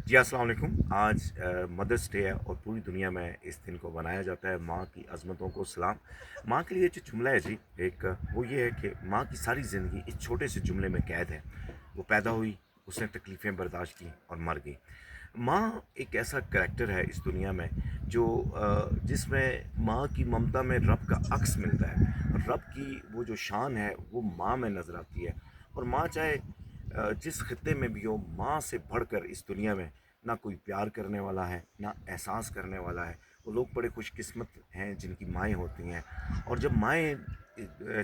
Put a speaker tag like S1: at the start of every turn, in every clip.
S1: जी अस्सलाम वालेकुम। आज मदर्स डे है और पूरी दुनिया में इस दिन को मनाया जाता है। माँ की अज़मतों को सलाम। माँ के लिए जो जुमला है जी, एक वो ये है कि माँ की सारी ज़िंदगी इस छोटे से जुमले में कैद है। वो पैदा हुई, उसने तकलीफ़ें बर्दाश्त की और मर गई। माँ एक ऐसा करैक्टर है इस दुनिया में जो जिसमें माँ की ममता में रब का अक्स मिलता है। रब की वो जो शान है वो माँ में नज़र आती है। और माँ चाहे जिस खित्ते में भी हो, माँ से बढ़कर इस दुनिया में ना कोई प्यार करने वाला है, ना एहसास करने वाला है। वो लोग बड़े खुशकिस्मत हैं जिनकी माएँ होती हैं। और जब माएँ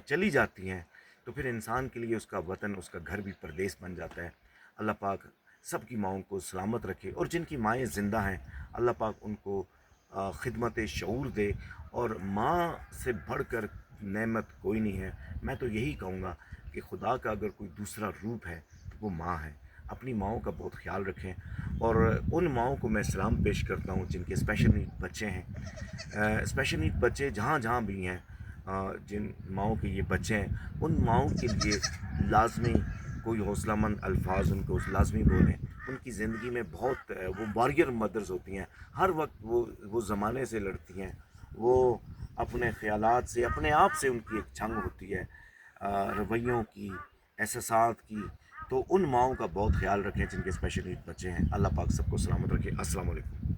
S1: चली जाती हैं तो फिर इंसान के लिए उसका वतन, उसका घर भी परदेस बन जाता है। अल्लाह पाक सबकी माँओं को सलामत रखे, और जिनकी माएँ ज़िंदा हैं अल्लाह पाक उनको खिदमत शऊर दे। और माँ से बढ़कर नेमत कोई नहीं है। मैं तो यही कहूँगा कि खुदा का अगर कोई दूसरा रूप है तो वो माँ है। अपनी माँओं का बहुत ख्याल रखें। और उन माँओं को मैं सलाम पेश करता हूँ जिनके स्पेशल नीड बच्चे हैं। स्पेशल नीड बच्चे जहाँ जहाँ भी हैं, जिन माँओं के ये बच्चे हैं, उन माँओं के लिए लाजमी कोई हौसलामंद अल्फाज उनको लाजमी बोलें। उनकी ज़िंदगी में बहुत वो वॉरियर मदर्स होती हैं। हर वक्त वो ज़माने से लड़ती हैं। वो अपने ख्यालात से, अपने आप से उनकी एक जंग होती है, रवैयों की, एहसासात की। तो उन माँओं का बहुत ख्याल रखें जिनके स्पेशल नीड बच्चे हैं। अल्लाह पाक सबको सलामत रखे। अस्सलाम वालेकुम।